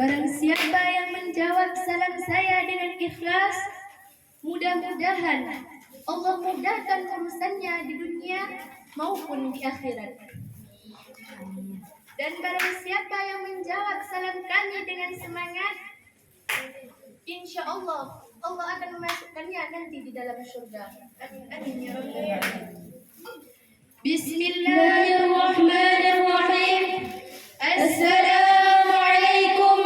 Barang siapa yang menjawab salam saya dengan ikhlas, mudah-mudahan Allah mudahkan urusannya di dunia maupun di akhirat. Dan barang siapa yang menjawab salam kami dengan semangat, insya Allah akan memasukkannya nanti di dalam surga. Amin amin ya rabbal alamin. Bismillahirrahmanirrahim. Assalamualaikum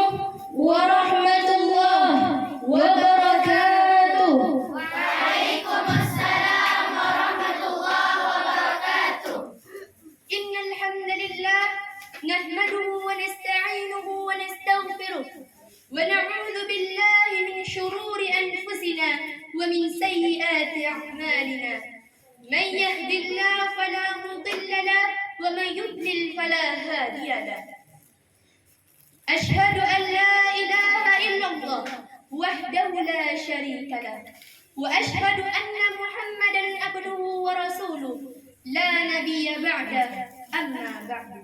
warahmatullahi wabarakatuh. Waalaikumsalam warahmatullahi wabarakatuh. Innal hamdalillah nahmaduhu wa nasta'inuhu wa nastaghfiruh wa na'udzu billahi min shururi anfusina wa min sayyiati a'malina. Man yahdihillahu fala mudilla lahu wa man yudlil fala hadiya lahu. Ashhadu an la ilaha illallah wahdahu la syarika lahu wa ashhadu anna Muhammadan abduhu wa rasuluh la nabiyya ba'da amma ba'du.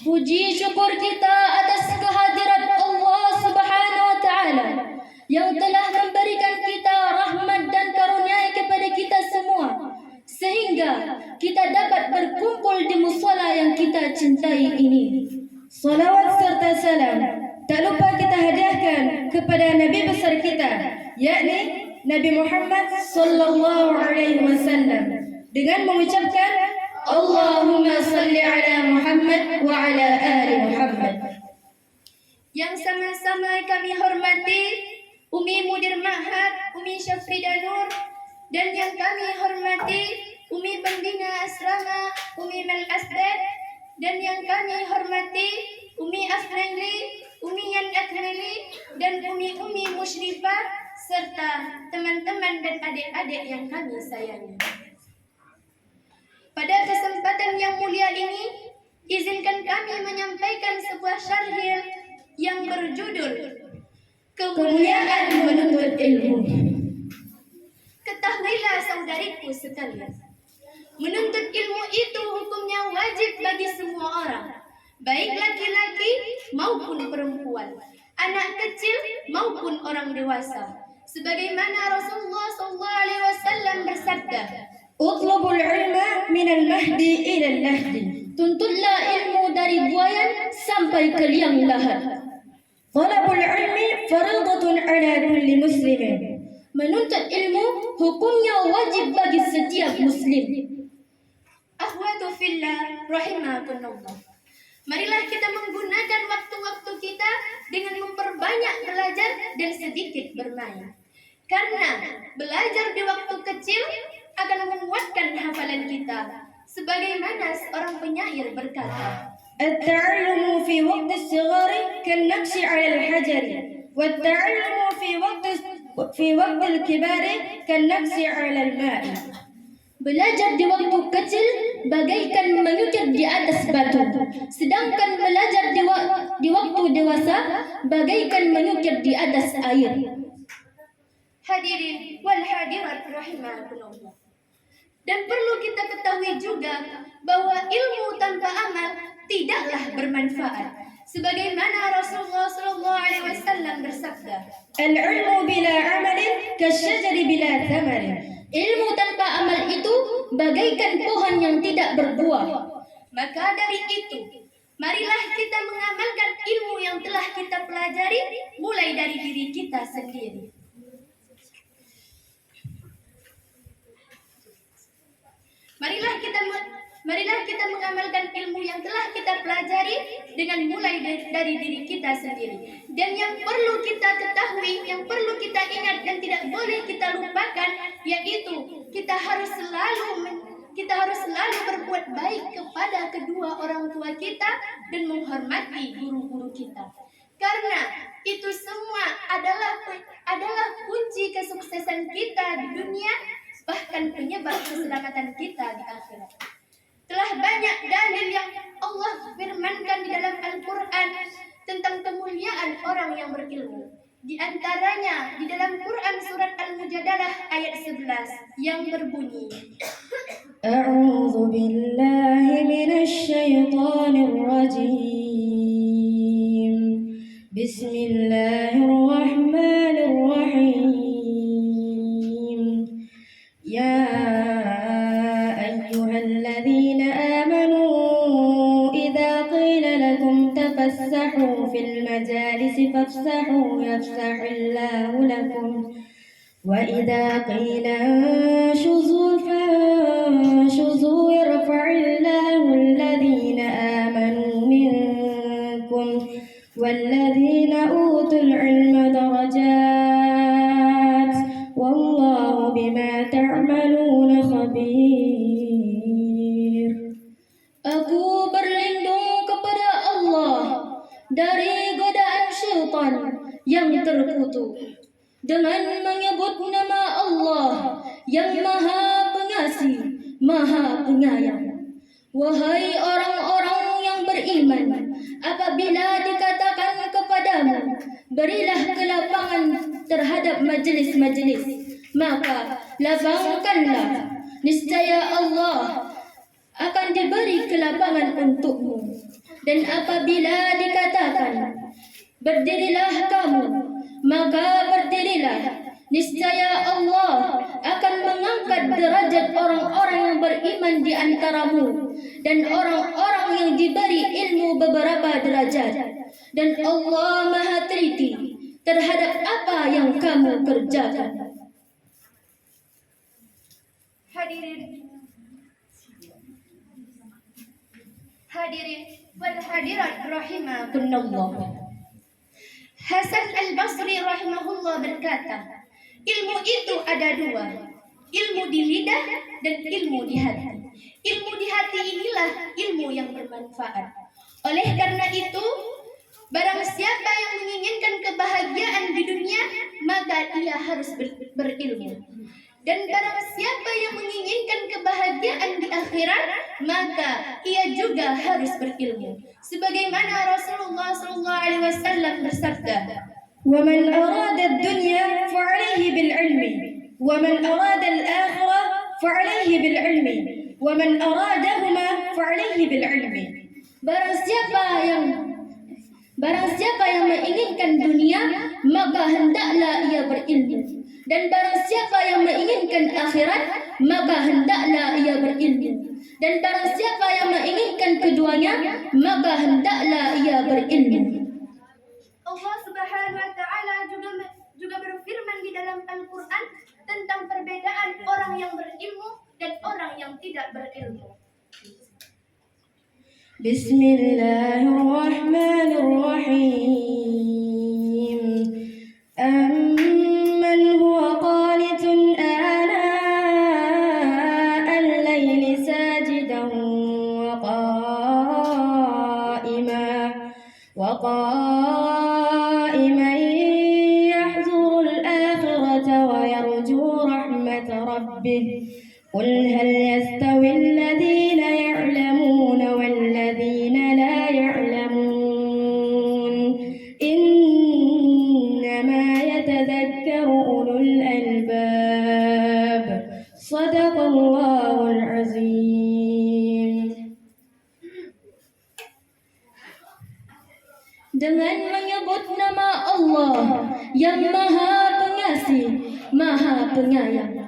Puji syukur kita atas kehadirat Allah Subhanahu wa taala yang telah memberikan kita rahmat dan karunia kepada kita semua sehingga kita dapat berkumpul di musala yang kita cintai ini. Salawat serta salam tak lupa kita hadiahkan kepada Nabi besar kita, yakni Nabi Muhammad sallallahu alaihi wasallam dengan mengucapkan Allahumma salli ala Muhammad wa ala ali Muhammad. Yang sama-sama kami hormati Umi Mudir Ma'had, Umi Syafrida Nur, dan yang kami hormati Umi Pembina Asrama, Umi Mel Asdad, dan yang kami hormati Umi Afnaili, Umi Yan Akmili, dan Umi Musyrifah, serta teman-teman dan adik-adik yang kami sayangi. Pada kesempatan yang mulia ini, izinkan kami menyampaikan sebuah syarhil yang berjudul Kemuliaan Menuntut Ilmu. Ketahuilah saudariku sekalian, menuntut ilmu itu hukumnya wajib bagi semua orang, baik laki-laki maupun perempuan, anak kecil maupun orang dewasa. Sebagaimana Rasulullah SAW bersabda, Utlubul ilma minal mahdi ilal lahdi. Tuntutlah ilmu dari buayan sampai ke liang lahat. Talabul ilmi fardhatun ala kulli muslimin. Menuntut ilmu hukumnya wajib bagi setiap muslim. Akhwatu fillah rahimakumullah. Marilah kita menggunakan waktu-waktu kita dengan memperbanyak belajar dan sedikit bermain. Karena belajar di waktu kecil akan menguatkan hafalan kita. Sebagaimana seorang penyair berkata, At-ta'allumu fi waqti as-sighari kan-naqshi 'ala al-hajari, wat-ta'allumu fi waqti al-kibari kan-naqshi 'ala al-ma'i. Belajar di waktu kecil bagaikan menyucuk di atas batu, sedangkan belajar di waktu dewasa bagaikan menyucuk di atas air. Hadirin wal hadirat rahimakumullah. Dan perlu kita ketahui juga bahwa ilmu tanpa amal tidaklah bermanfaat. Sebagaimana Rasulullah SAW bersabda, Al-ilmu bila amalin kasyajari bila thamarin. Ilmu tanpa amal itu bagaikan pohon yang tidak berbuah. Maka dari itu, marilah kita mengamalkan ilmu yang telah kita pelajari mulai dari diri kita sendiri. Marilah kita mengamalkan ilmu yang telah kita pelajari dengan mulai dari diri kita sendiri. Dan yang perlu kita ketahui, yang perlu kita ingat dan tidak boleh kita lupakan, yaitu kita harus selalu berbuat baik kepada kedua orang tua kita dan menghormati guru-guru kita. Karena itu semua adalah kunci kesuksesan kita di dunia, bahkan penyebab keselamatan kita di akhirat. Telah banyak dalil yang Allah firmankan di dalam Al-Quran tentang kemuliaan orang yang berilmu. Di antaranya di dalam Quran surat Al-Mujadalah ayat 11 yang berbunyi, A'udzu billahi minasy syaithanir rajim. بسم الله الرحمن الرحيم يا أيها الذين آمنوا إذا قيل لكم تفسحوا في المجالس فافسحوا يفسح الله لكم وإذا قيل انشزوا فانشزوا يرفع الله الذين آمنوا منكم والذين أوتوا العلم درجات والله بما تعملون خبير. Aku berlindung kepada Allah dari godaan syaitan yang terkutuk dengan menyebut nama Allah yang Maha Pengasih, Maha Penyayang. Wahai orang-orang yang beriman, apabila dikatakan kepadamu, berilah kelapangan terhadap majlis-majlis, maka lapangkanlah. Niscaya Allah akan diberi kelapangan untukmu. Dan apabila dikatakan, berdirilah kamu, maka berdirilah. Niscaya Allah akan mengangkat derajat orang-orang yang beriman di antaramu dan orang-orang yang diberi ilmu beberapa derajat. Dan Allah Maha Teliti terhadap apa yang kamu kerjakan. Hadirin wal hadirat rahimakumullah. Hasan al-Basri rahimahullah berkata, ilmu itu ada dua, ilmu di lidah dan ilmu di hati. Ilmu di hati inilah ilmu yang bermanfaat. Oleh karena itu, barang siapa yang menginginkan kebahagiaan di dunia, maka ia harus berilmu. Dan barang siapa yang menginginkan kebahagiaan di akhirat, maka ia juga harus berilmu. Sebagaimana Rasulullah SAW bersabda, وَمَنْ أَرَادَ الدُّنْيَا فَعَلَيْهِ بِالْعِلْمِ وَمَنْ أَرَادَ الْآخِرَةَ فَعَلَيْهِ بِالْعِلْمِ وَمَنْ أَرَادَهُمَا فَعَلَيْهِ بِالْعِلْمِ. Barang siapa yang menginginkan dunia, maka hendaklah ia berilmu. Dan barang siapa yang menginginkan akhirat, maka hendaklah ia berilmu. Dan barang siapa yang menginginkan keduanya, maka hendaklah ia berilmu. Allah Subhanahu wa taala juga berfirman di dalam Al-Qur'an tentang perbedaan orang yang berilmu dan orang yang tidak berilmu. Bismillahirrahmanirrahim. Amman huwa qanitun آناء الليل ساجدا وقائما يحذر الآخرة ويرجو رحمة ربه قل هل يستوي الذين يعلمون والذين لا يعلمون إنما يتذكر أولو الألباب صدق الله العظيم. Dengan menyebut nama Allah yang Maha Pengasih, Maha Penyayang.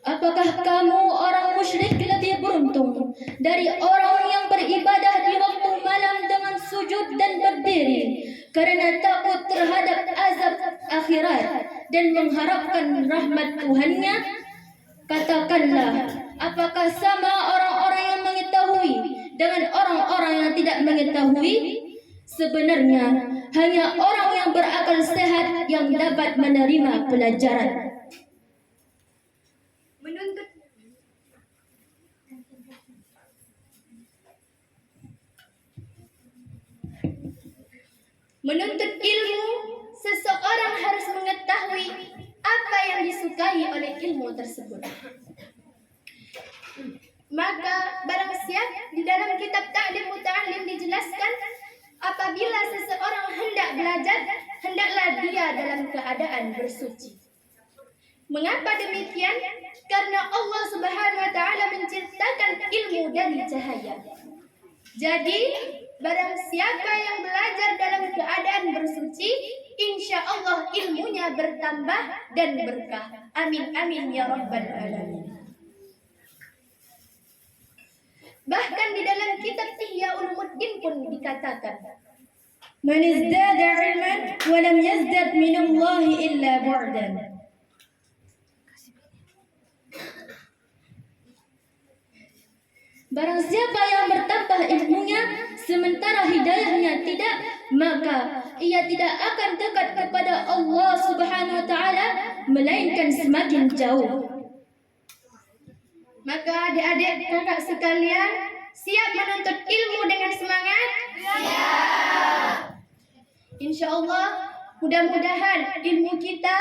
Apakah kamu orang musyrik lebih beruntung dari orang yang beribadah di waktu malam dengan sujud dan berdiri karena takut terhadap azab akhirat dan mengharapkan rahmat Tuhannya? Katakanlah, apakah sama orang-orang yang mengetahui dengan orang-orang yang tidak mengetahui? Sebenarnya hanya orang yang berakal sehat yang dapat menerima pelajaran. Menuntut ilmu, seseorang harus mengetahui apa yang disukai oleh ilmu tersebut. Maka barang siapa di dalam kitab Ta'lim Muta'allim dijelaskan, apabila seseorang hendak belajar, hendaklah dia dalam keadaan bersuci. Mengapa demikian? Karena Allah Subhanahu wa taala menciptakan ilmu dari cahaya. Jadi, Barang siapa yang belajar dalam keadaan bersuci, insya Allah ilmunya bertambah dan berkah. Amin amin ya rabbal alamin. Bahkan di dalam kitab Ihya Ulumuddin pun dikatakan, Man izdada ilman wa lam yazdad minallahi illa bu'dan. Barang siapa yang bertambah ilmunya sementara hidayahnya tidak, maka ia tidak akan dekat kepada Allah Subhanahu wa taala melainkan semakin jauh. Maka adik-adik kakak sekalian, siap menuntut ilmu dengan semangat? Siap. Insya Allah, mudah-mudahan ilmu kita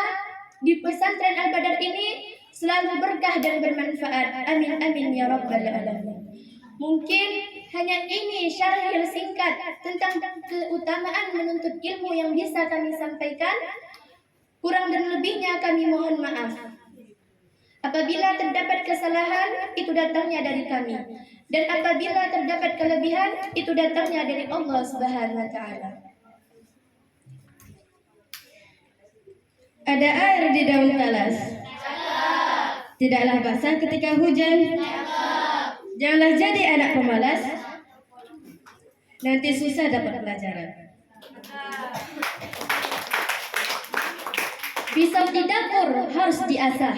di pesantren Al-Badar ini selalu berkah dan bermanfaat. Amin amin ya rabbal alamin. Mungkin hanya ini syarah singkat tentang keutamaan menuntut ilmu yang bisa kami sampaikan. Kurang dan lebihnya kami mohon maaf. Apabila terdapat kesalahan, itu datangnya dari kami. Dan apabila terdapat kelebihan, itu datangnya dari Allah Subhanahu wa taala. Ada air di daun talas? Tidaklah basah ketika hujan? Janganlah jadi anak pemalas. Nanti susah dapat pelajaran. Pisau di dapur harus diasah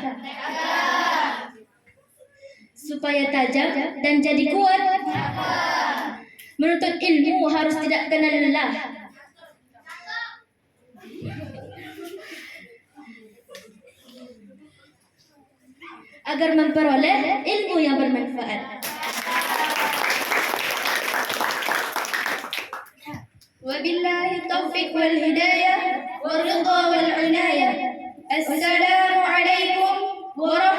supaya tajam dan jadi kuat. Menuntut ilmu harus tidak kenal lelah. Agar memperoleh ilmu yang bermanfaat. Wabillahi taufiq wal hidayah, wa ridha wal inayah. Assalamualaikum warahmatullahi